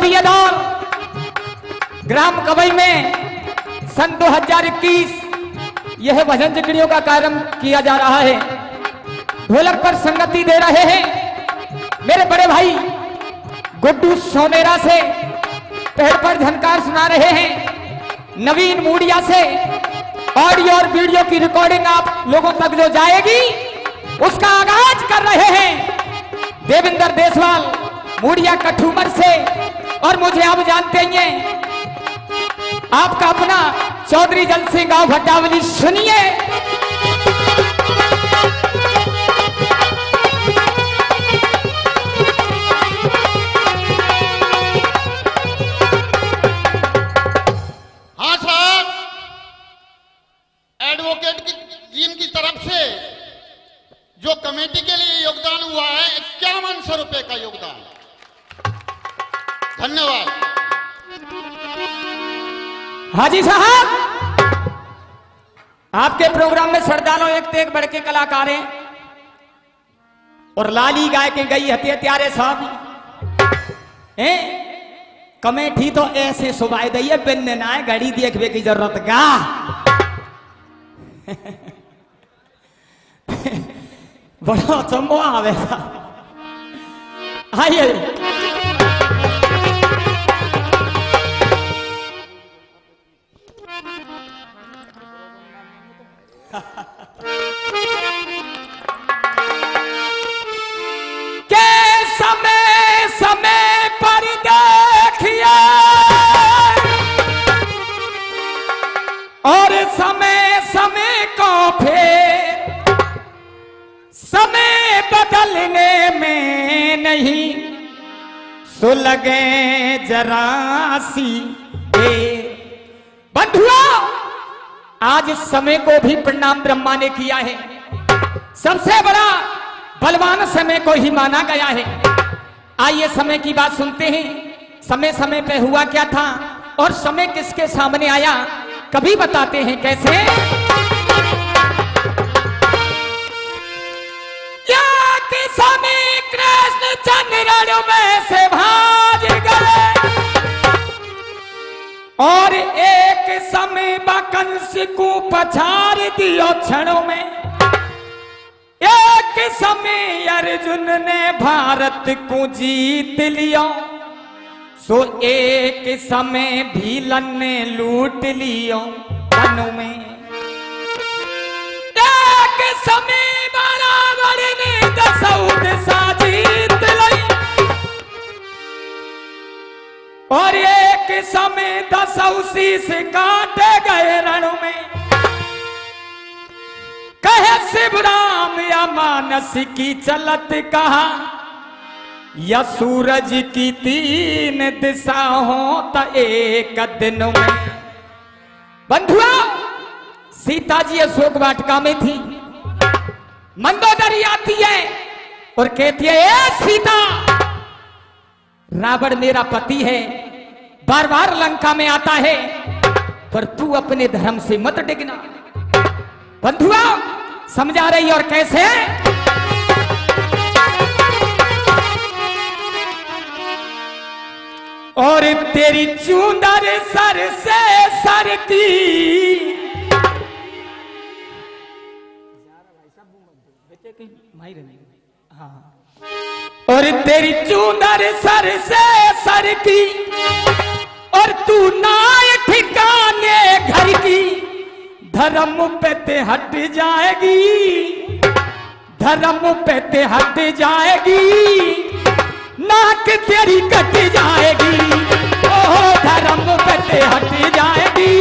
भी ये दौर ग्राम कवई में सन 2021 यह भजन चिकड़ियों का कार्यक्रम किया जा रहा है। ढोलक पर संगति दे रहे हैं मेरे बड़े भाई गुड्डू सोनेरा से, पेड़ पर झनकार सुना रहे हैं नवीन मूडिया से। ऑडियो और वीडियो की रिकॉर्डिंग आप लोगों तक जो जाएगी उसका आगाज कर रहे हैं देवेंद्र देसवाल मूडिया कठूमर से। और मुझे आप जानते ही हैं आपका अपना चौधरी जल सिंह गांव भट्टावली, सुनिए। हाँ साहब, एडवोकेट जी की तरफ से जो कमेटी के लिए योगदान हुआ है 5100 रुपए का योगदान, धन्यवाद। हाजी साहब, आपके प्रोग्राम में श्रद्धालु एक से एक बढ़ के कलाकार हैं और लाली गाय के गई हती त्यारे साहब हैं। कमेटी तो ऐसे सुबाई दी है बिन ना घड़ी देखने की जरूरत का। बड़ा चंबो आवे था। आइए के समय समय पर देखिए और समय समय को फिर समय बदलने में नहीं सुलगे जरा सी बंधुआ। आज समय को भी प्रणाम ब्रह्मा ने किया है। सबसे बड़ा बलवान समय को ही माना गया है। आइए समय की बात सुनते हैं। समय समय पे हुआ क्या था और समय किसके सामने आया, कभी बताते हैं कैसे। समय कृष्ण चंद्र में से भाग गए और एक समय कंस को पछाड़ दियो क्षणों में। एक समय अर्जुन ने भारत को जीत लिया, सो एक समय भीलन ने लूट लियो तनु में। एक समय बराबर ने दसौं दिशा जीत ली और एक समय दसौं शीश काटे गए रणों में। कहे शिवराम या मानस की चलत कहा या सूरज की 3 दिशा हो तो एक दिन में। बंधुआ, सीता जी अशोक वाटिका में थी। मंदोदरी आती है और कहती है ए सीता, रावण मेरा पति है, बार बार लंका में आता है, पर तू अपने धर्म से मत डिगना। बंधुआ समझा रही और कैसे। और तेरी चूंदर सर से सर की और तेरी चूंदर सर से सर की और तू नाय ठिकाने घर की। धर्म पे ते हट जाएगी, धर्म पे ते हट जाएगी, नाक तेरी कट जाएगी। ओह धर्म पे ते हट जाएगी,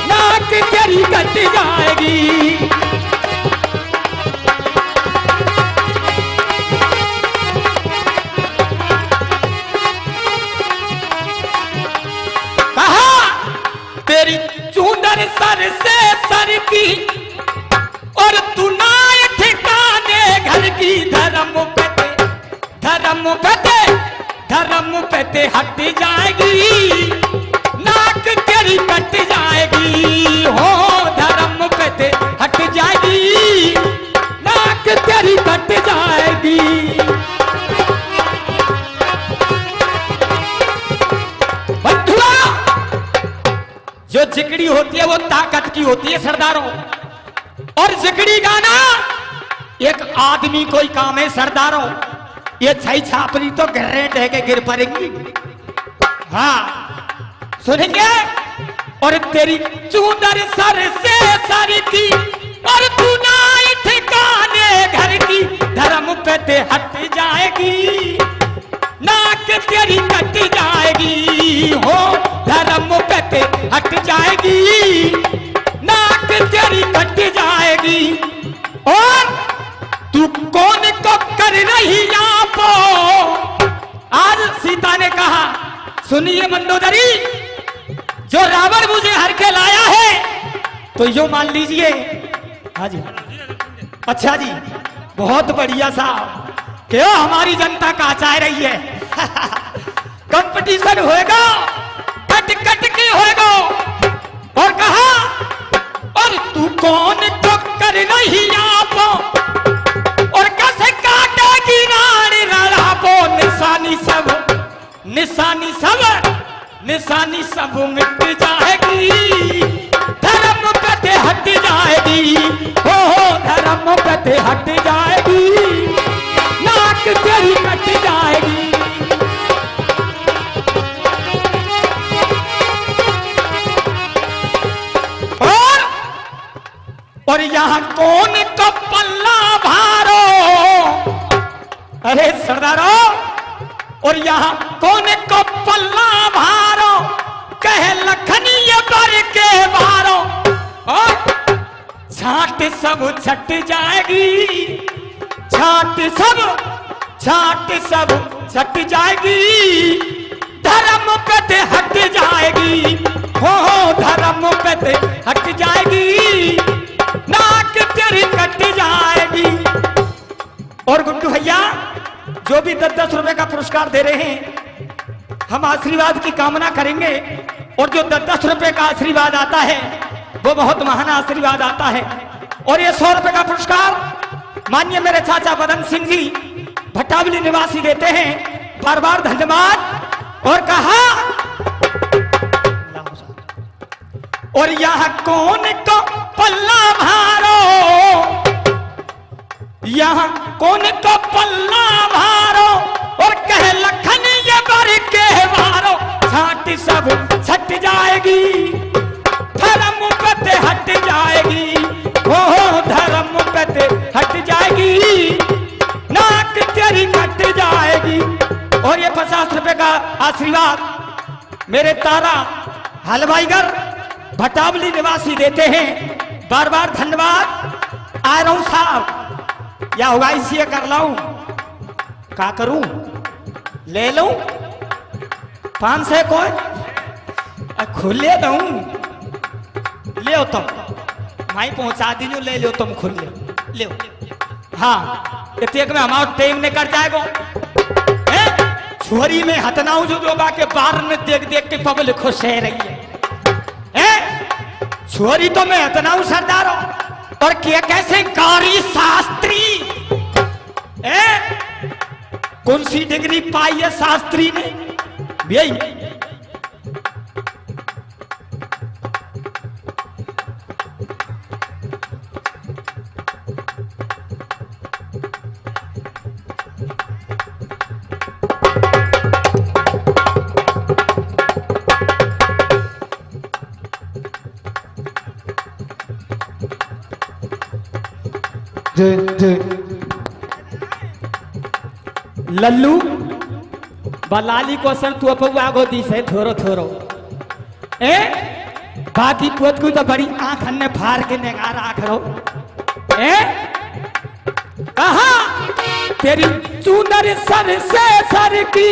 नाक तेरी कट जाएगी। तेरी चूंदर सर से सर की और तू नाय ठिकाने घर की। धर्म पे ते हट जाएगी, नाक तेरी कट जाएगी। हो धर्म पे ते हट जाएगी, नाक तेरी कट जाएगी। जिकड़ी होती है वो ताकत की होती है सरदारों। और जिकड़ी गाना एक आदमी कोई काम है सरदारों। ये छई छापरी तो ग्रेट है के गिर पड़ेगी। हाँ सुनेंगे। और तेरी चूंदर सर से सर की और तू ना ठिकाने घर की धर्म पे ते हट जाएगी। नाक तेरी कट जाएगी हो धर्म पे ते हट जाएगी। नाक तेरी कट जाएगी। और तू कौन को कर रही यहाँ पो। आज सीता ने कहा सुनिए मंदोदरी, जो रावण मुझे हर के लाया है तो यो मान लीजिए। हाँ जी अच्छा जी बहुत बढ़िया साहब। क्यों हमारी जनता का चाह रही है। कंपटीशन होएगा कट कट के होएगा। और कहा और तू कौन तो कर नहीं आप और कैसे काटेगी रानी राणा पो। निशानी सब निशानी सब मिट जाएगी। धर्म पे हट जाएगी हो धर्म पे हट जाएगी। नाक तेरी कट जाएगी। और यहाँ कौन का पल्ला भारो। अरे सरदारों और यहाँ कौन को पल्ला भारो कहे लखनी ये बर के भारो। और छाट सब छट जाएगी। छाट सब छट जाएगी। धर्म पे हट जाएगी हो धर्म पे हट जाएगी। नाक तेरी कट जाएगी। और गुड्डू भैया जो भी 10-10 रुपए का पुरस्कार दे रहे हैं हम आशीर्वाद की कामना करेंगे। और जो 10-10 रुपए का आशीर्वाद आता है वो बहुत महान आशीर्वाद आता है। और ये 100 रुपए का पुरस्कार माननीय मेरे चाचा बदन सिंह जी भट्टावली निवासी देते हैं। बार बार धन्यवाद। और कहा और यह कौन को पल्ला भारो। यहाँ कौन को पल्ला भारो और कहे लखन ये बर के भारो। छाट सब छट जाएगी। धर्म पे हट जाएगी हो धर्म पे हट जाएगी। नाक तेरी कट जाएगी। और ये 50 रुपए का आशीर्वाद मेरे तारा हलवाईगर भटावली निवासी देते हैं। बार बार धन्यवाद। आ रहा हूं साहब या होगा इसी कर लाऊं का करूं ले लूं 500 को खुले दू ले तुम माई पहुंचा दीजो ले लो तुम खुल ले हाँ इतने में हमारा टाइम नहीं कर जाएगा। छोरी में हतनाऊ जो बाके बार ने देख देख के पब्लिक खुश रह रही है। छोरी तो मैं हतनाऊ सरदारों और क्या कैसे कारी शास्त्री कौन सी डिग्री पाई है शास्त्री ने यही लल्लू बलाली को सर तू अपवा गो दी से थोरो थोरो बाकी पोत को तो बड़ी आंख ने फाड़ के नगारा करो। कहा तेरी चूनर सर से सर की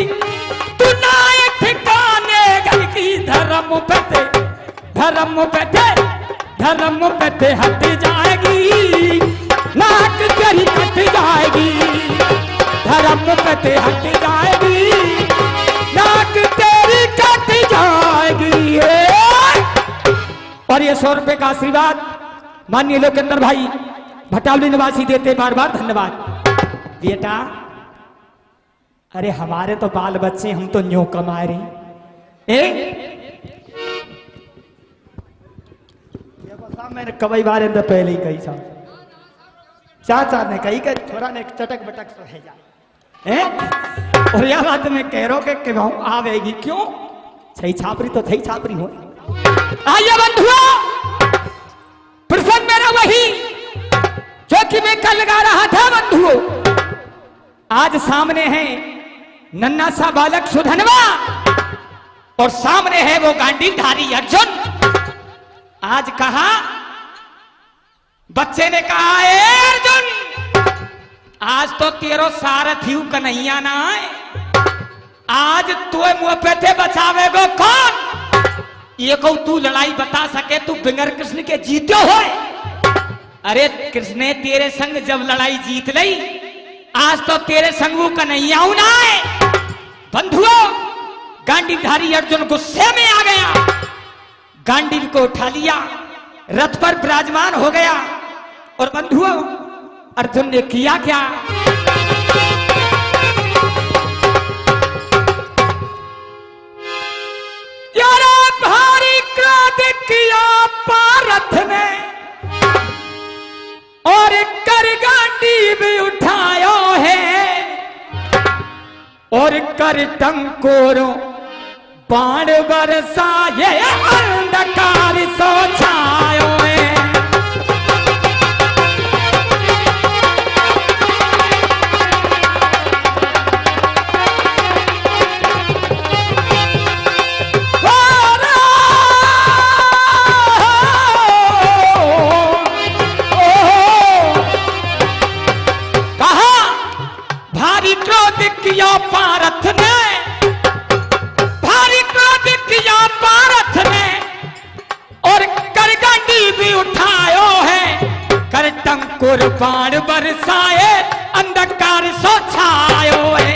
तू ना ठिकाने घर की धर्म पे हट जाएगी। नाक तेरी कट जाएगी। धर्म पे हट जाएगी। नाक तेरी कट जाएगी। और ये 100 रुपए का आशीर्वाद माननीय लोकेंद्र भाई भटावली निवासी देते बार बार धन्यवाद। बेटा अरे हमारे तो बाल बच्चे हम तो न्यू कमा रहे मैंने कबई बारे में पहले ही कही साहब। चाचा ने कही कि थोड़ा ने चटक बटक सो है जाए हैं। और यह बात मैं कह रहा हूँ कि आवेगी क्यों सही छापरी तो सही छापरी हो। आइए बंधुओं, प्रसंग मेरा वही जो कि मैं कल गा रहा था बंधुओं। आज सामने है नन्ना सा बालक सुधनवा और सामने है वो गांडीधारी अर्जुन। आज कहा बच्चे ने कहा ए अर्जुन, आज तो तेरो सारथी कन्हैया ना है, आज तू मुंह पे थे बचावेगो कौन? ये को तू लड़ाई बता सके, तू बिंगर कृष्ण के जीते हो। अरे कृष्ण ने तेरे संग जब लड़ाई जीत ली, आज तो तेरे संग वो कन्हैया ना है। बंधुओं, गांडीधारी अर्जुन गुस्से में आ गया, गांडीव को उठा लिया, रथ पर विराजमान हो गया। और बंधुओं, अर्जुन ने किया क्या? यारा भारी क्रोध किया पारथ ने और कर गांडीव उठायो है और कर टंकोरों बाण बरसाए अंधकार सो छायो है। पारथ ने भारी क्रोध किया पारथ ने और करगांडी भी उठायो है, कर टंकुर बाण बरसाए अंधकार सो छायो है।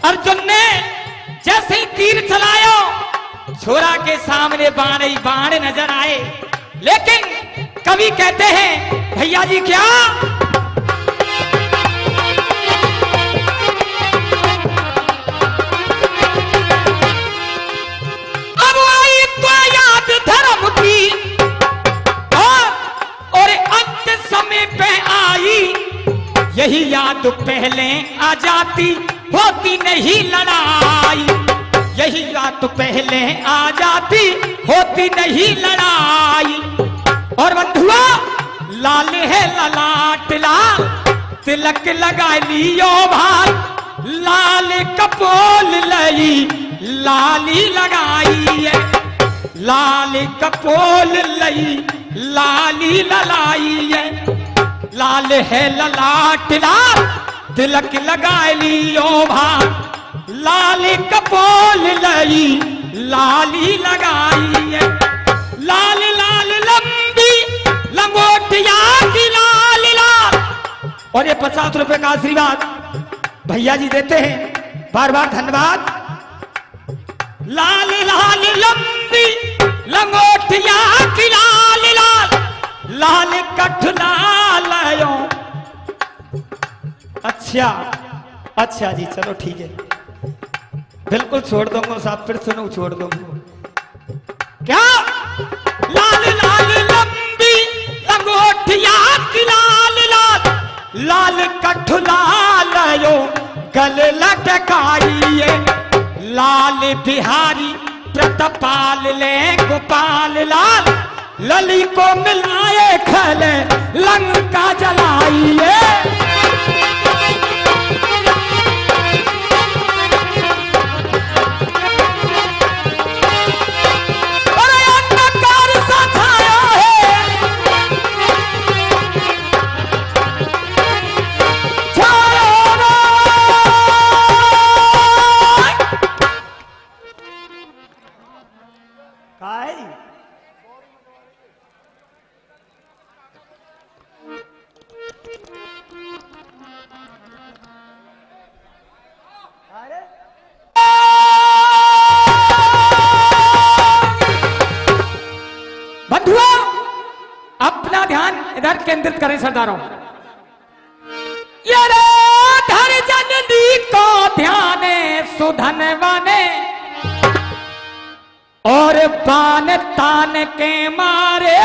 अर्जुन ने जैसे ही तीर चलायो, छोरा के सामने बाण ही बाण नजर आए। लेकिन कवि कहते हैं भैया जी क्या धर्म की और अंत समय पे आई, यही याद पहले आ जाती होती नहीं लड़ाई, यही याद पहले आ जाती होती नहीं लड़ाई। और बंधुआ लाल है ललाट लाल, तिलक लगा लियो भाल, लाल कपोल लई लाली लगाई है, लाल कपोल लई लाली ललाई है। लाल है ललाट लाल, तिलक लगा लियो भाल, लाल कपोल लई लाली लगाई है। लाल लाल लंबी लंगोटिया की लाल लाल। और ये 50 रुपए का आशीर्वाद भैया जी देते हैं, बार बार धन्यवाद। लाल लाल लंबी लंगोटिया की लाल लाल, लाल कठ लालयो। अच्छा जी, चलो ठीक है, बिल्कुल छोड़ दूंगा साहब, फिर सुनो छोड़ दूंगा क्या। लाल लाल लंबी लंगोटिया की लाल लाल, लाल कठ लालयो गले लटकाइए। लाल बिहारी प्रतपाल ले गोपाल लाल, लली को मिलाए खले लंका जलाइए। अरे अंधकार सा छाया है, बंधुओं अपना ध्यान इधर केंद्रित करें सरदारों। ये रे धर जननी को ध्यान सुधनवाने और बान तान के मारे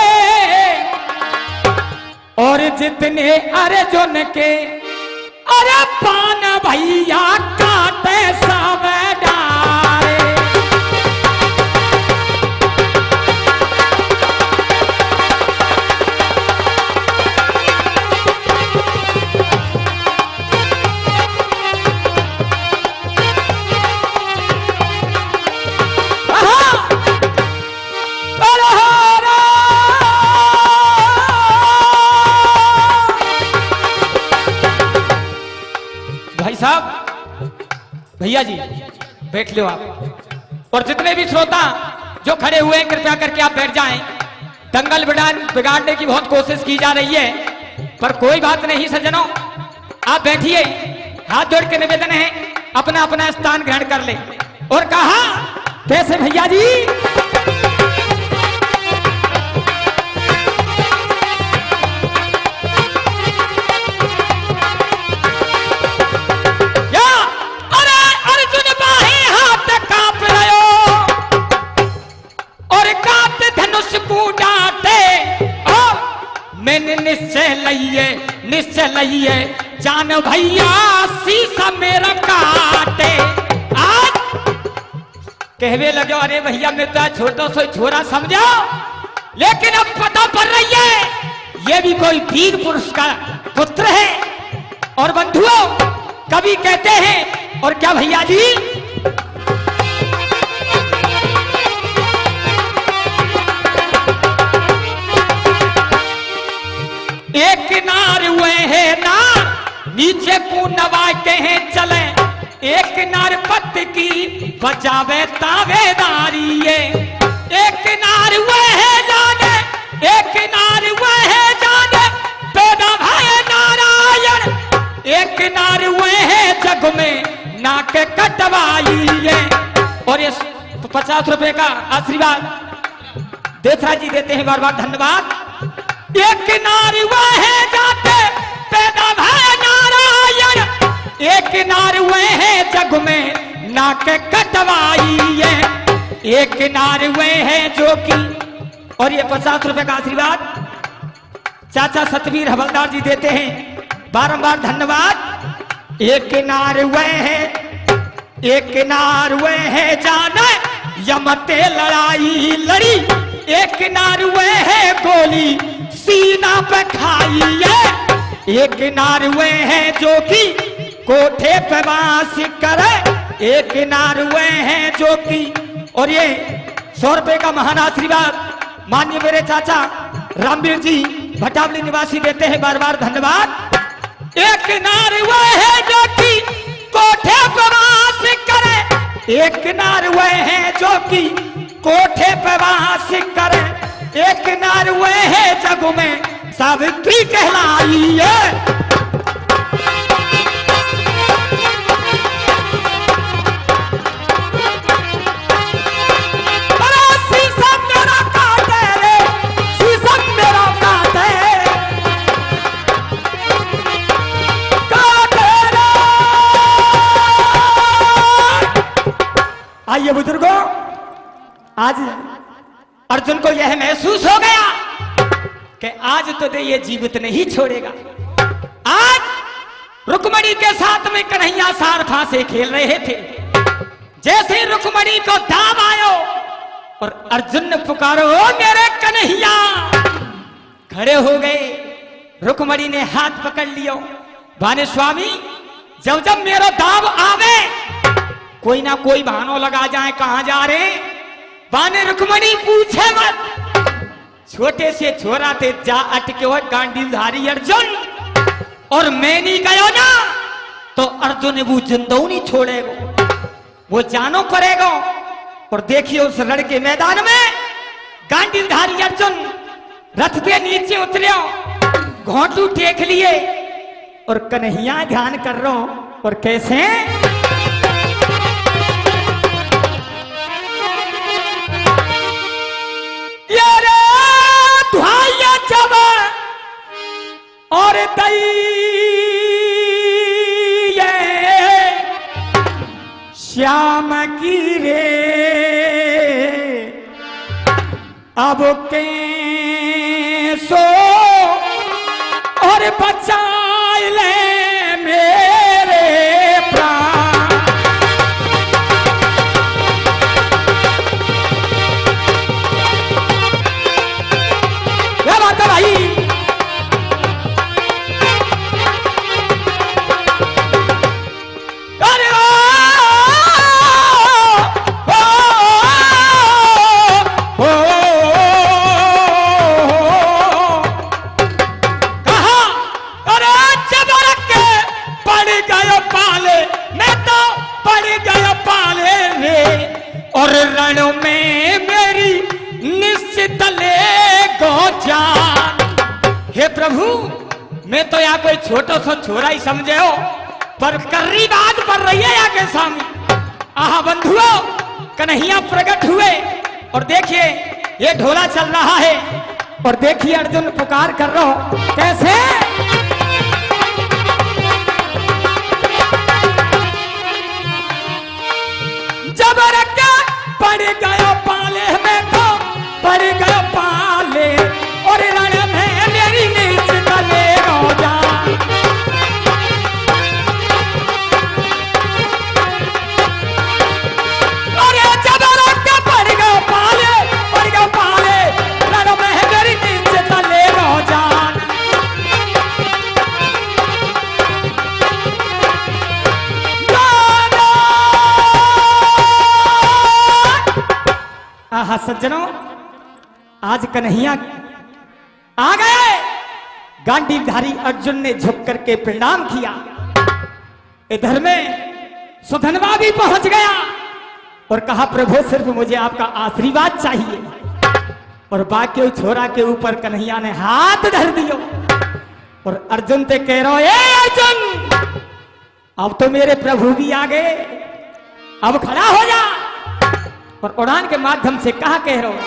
जितने अर्जुन के अरे पान भैया काटे सब डारे। भाई साहब, भैया जी बैठ लो आप, और जितने भी श्रोता जो खड़े हुए हैं कृपया करके आप बैठ जाएं। दंगल बिगाड़ने की बहुत कोशिश की जा रही है, पर कोई बात नहीं सज्जनों, आप बैठिए। हाथ जोड़ के निवेदन है अपना अपना स्थान ग्रहण कर ले। और कहा कैसे भैया जी? मैंने निश्चय लइए जान भैया शीशा मेरा काटे। आज कहवे लगे अरे भैया मैं तो छोटा सा छोरा समझो, लेकिन अब पता पड़ रही है ये भी कोई वीर पुरुष का पुत्र है। और बंधुओं कवि कहते हैं, और क्या भैया जी? एक नार हुए है ना नीचे को नवाते हैं चले, एक नार पत की बचावे तावेदारी है। एक नार हुए है जाने, एक नार हुए है जाने पैदा भाई नारायण, एक नार हुए है जग में नाक कटवाई है। और ये 50 रुपए का आशीर्वाद देसराज जी देते हैं, बार बार धन्यवाद। एक नार हुए है जाते पैदा भाई नारायण, एक नार हुए है जग में नाक कटवाई है। एक नार हुए है जो कि, और ये 50 रुपए का आशीर्वाद चाचा सतवीर हवलदार जी देते हैं, बारंबार धन्यवाद। एक नार हुए है, एक नार हुए है जाने यमते लड़ाई लड़ी, एक नार हुए है गोली सीना पे खाई है। एक नार हुए हैं जो कि कोठे पे वास करे, एक नार हुए हैं जो कि, और ये 100 रुपए का महान आशीर्वाद माननीय मेरे चाचा रामवीर जी भटावली निवासी देते हैं, बार बार धन्यवाद। एक नार हुए हैं जो कि कोठे पे वास करे, एक नार हुए हैं जो कि कोठे पे वास करे, एक नार हुए है जग में सावित्री कहलाई है। शीशा मेरा काटे रे, शीशा मेरा काटे रे। आइए बुजुर्गों, आज अर्जुन को यह महसूस हो गया कि आज तो दे ये जीवित नहीं छोड़ेगा। आज रुक्मणी के साथ में कन्हैया सार फांसे खेल रहे थे, जैसे रुक्मणी को दाव आयो और अर्जुन ने पुकारो ओ मेरे कन्हैया, खड़े हो गए। रुक्मणी ने हाथ पकड़ लियो, भाने स्वामी जब जब मेरा दाव आवे कोई ना कोई बहानो लगा जाए, कहां जा रहे? बाने रुक्मणी पूछे मत, छोटे से छोरा थे जा अटके हो गांडीधारी अर्जुन, और मैं नहीं गयो ना तो अर्जुन वो जिंदऊ नहीं छोड़ेगा, वो जानो पड़ेगा। और देखिए उस रण के मैदान में गांडीधारी अर्जुन रथ पे नीचे उतरियो, घोंटू टेक लिए और कन्हैया ध्यान कर रहा हूं। और कैसे? और श्याम की रे अब के सो ओ और बचा ले मेरे प्राण। क्या बात है भाई। अरे कहा अरे जबर के पड़ गए पाले, मैं तो पड़ गया पाले रे, और रण में मेरी निश्चित ले गो जान। हे प्रभु, मैं तो यहाँ कोई छोटो सा छोरा ही समझे हो, पर कर्री बात कर रही है यहाँ के सामने। आहा बंधुओं, कन्हैया प्रकट हुए और देखिए ये ढोला चल रहा है, और देखिए अर्जुन पुकार कर रहा हो कैसे। जबर के पड़ गया पाले में तो पड़ गया पाले, और रण में मेरी निश्चित ले रोजा। अरे जबर के पड़ गया पाले, रण में मेरी निश्चित ले रोजा। आहा सज्जनों, आज कन्हैया आ गए। गांडीवधारी अर्जुन ने झुक करके प्रणाम किया। इधर में सुधनवा भी पहुंच गया और कहा प्रभु सिर्फ मुझे आपका आशीर्वाद चाहिए। और बाकी छोरा के ऊपर कन्हैया ने हाथ धर दियो और अर्जुन से कह रहा ए अर्जुन, अब तो मेरे प्रभु भी आ गए, अब खड़ा हो जा। और उड़ान के माध्यम से कहा कह रहा हूं,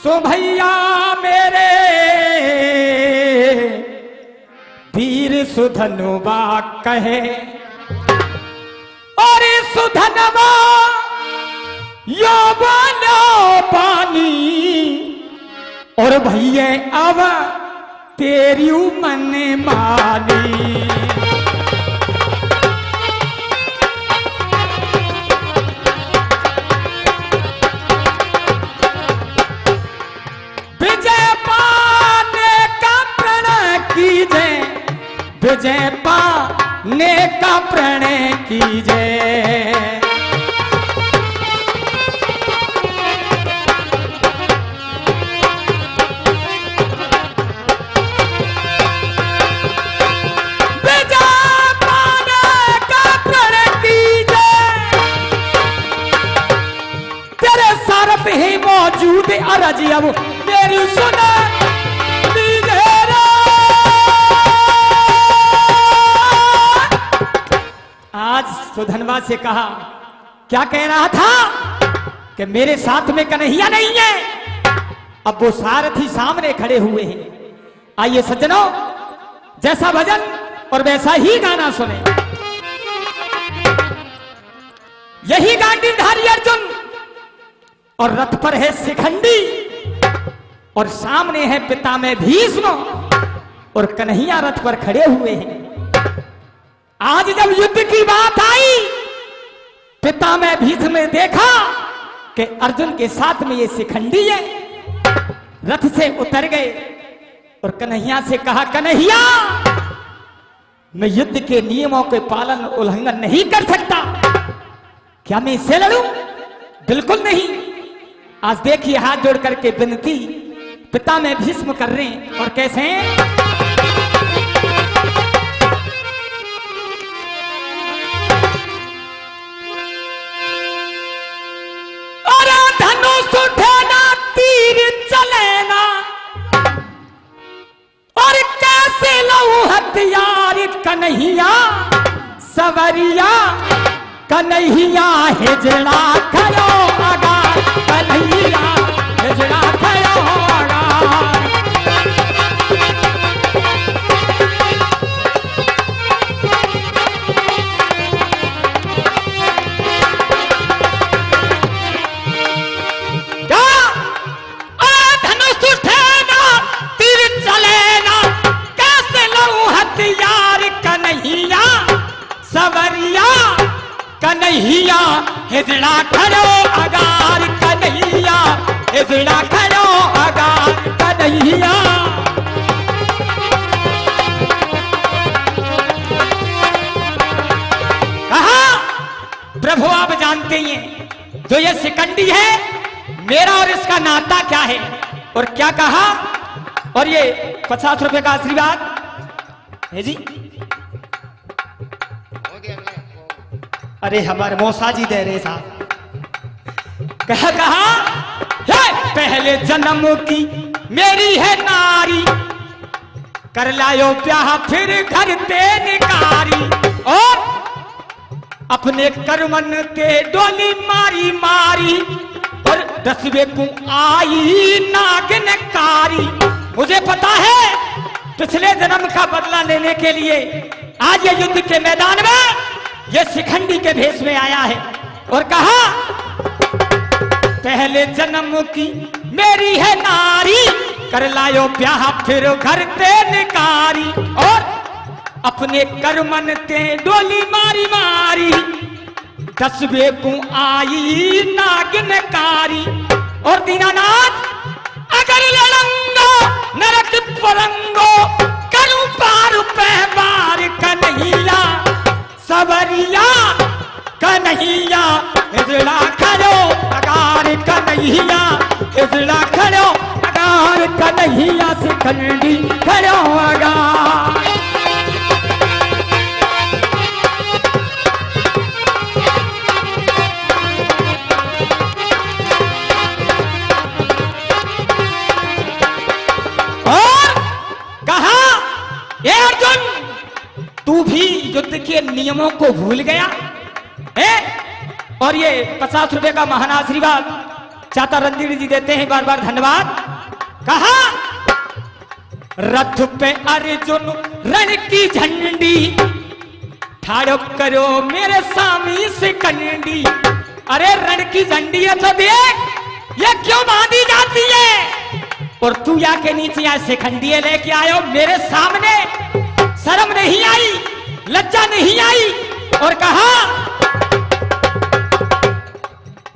सो भैया मेरे वीर सुधनुबा कहे, और सुधनवा यो बोलो पानी, और भैया अब तेरी मन मानी। विजय पाने का प्रणय कीजे। विजय पाने का प्रणय कीजे, तेरे सारथ ही मौजूद अरज अब मेरी सुना। आज सुधनवा से कहा, क्या कह रहा था कि मेरे साथ में कन्हैया नहीं है, अब वो सारथी सामने खड़े हुए हैं। आइए सज्जनों, जैसा भजन और वैसा ही गाना सुने। यही गांडीवधारी अर्जुन, और रथ पर है शिखंडी, और सामने है पितामह भीष्म, और कन्हैया रथ पर खड़े हुए हैं। आज जब युद्ध की बात आई, पितामह भीष्म ने देखा कि अर्जुन के साथ में ये शिखंडी है, रथ से उतर गए और कन्हैया से कहा, कन्हैया मैं युद्ध के नियमों के पालन उल्लंघन नहीं कर सकता, क्या मैं इससे लड़ूं? बिल्कुल नहीं। आज देखिए हाथ जोड़ करके विनती पितामह भीष्म कर रहे हैं, और कैसे हैं? तीर चलेना, और कैसे लऊ हथियार कन्हैया सवरिया, कन्हैया हिजड़ा खयो आगा, कन्हैया हिजड़ा खयो आगा। धनुष उठेना हिजड़ा खड़ो अगार कन्हैया, हिजड़ा खड़ो अगार कन्हैया। कहा प्रभु आप जानते ही हैं जो ये शिकंडी है मेरा और इसका नाता क्या है, और क्या कहा, और ये 50 रुपए का आशीर्वाद है जी। अरे हमारे मौसा जी दे रहे साहब। कहा हे पहले जन्म की मेरी है नारी, कर लायो ब्याह फिर घर ते निकारी, और अपने करमन के डोली मारी मारी, और 10वें को आई नागिन कारी। मुझे पता है पिछले जन्म का बदला लेने के लिए आज ये युद्ध के मैदान में ये शिखंडी के भेष में आया है, और कहा पहले जन्म की मेरी है नारी, कर लायो ब्याह फिर घर ते निकारी, और अपने करमन ते डोली मारी मारी, 10वें को आई नागिन कारी। और दीनानाथ अगर लड़ंगो नरक पलंगो, करूं पार पे बार कन्हैया, सबरिया कन्हैया, हिजड़ा खड़ो अगार कन्हैया, हिजड़ा खड़ो अगार कन्हैया, शिखंडी खड़ो अगार। और कहा ये अर्जुन तू भी युद्ध के नियमों को भूल गया है, और ये 50 रुपए का महान आशीर्वाद चाचा रणधीर जी देते हैं, बार बार धन्यवाद। कहा रथ पे अर्जुन रण की झंडी, ठाड़ो करो मेरे सामी शिखंडी। अरे रण की झंडी है तो देख ये क्यों बांधी जाती है, और तू या के नीचे आज शिखंडी लेके आयो मेरे सामने, शर्म नहीं आई, लज्जा नहीं आई। और कहा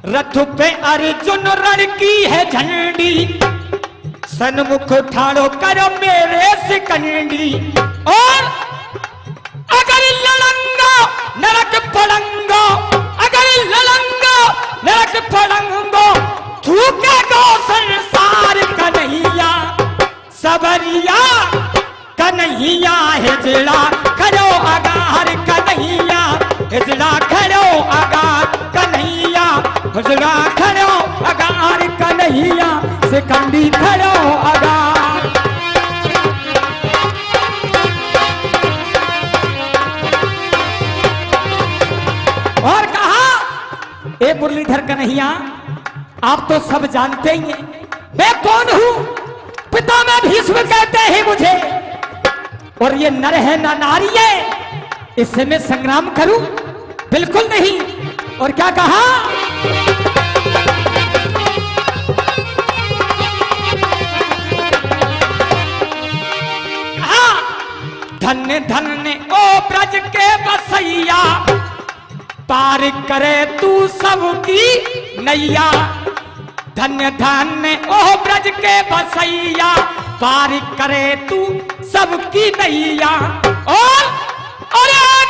रथ पे अर्जुन रण की है झंडी, सन्मुख ठाड़ो करो मेरे शिखंडी, और अगर लड़ंगो नरक पड़ंगो, अगर लड़ंगो नरक पड़ंगो, थूके गो संसार कन्हैया, सबरिया कन्हैया, हिजड़ा खड़ो अगार कन्हैया, हिजड़ा खड़ो अगार कन्हैया, हिजड़ा खड़ो अगार कन्हैया, शिखंडी खड़ो अगार। और कहा ए मुरलीधर कन्हैया आप तो सब जानते ही हैं मैं कौन हूं, पिता में भीष्म कहते हैं मुझे, और ये नर है ना नारी है, इससे मैं संग्राम करूं बिल्कुल नहीं। और क्या कहा धन्य धन्य ओ ब्रज के बसैया, पार करे तू सबकी नैया, धन्य धन्य ओ ब्रज के बसैया, पार करे तू सबकी नैया। और अरे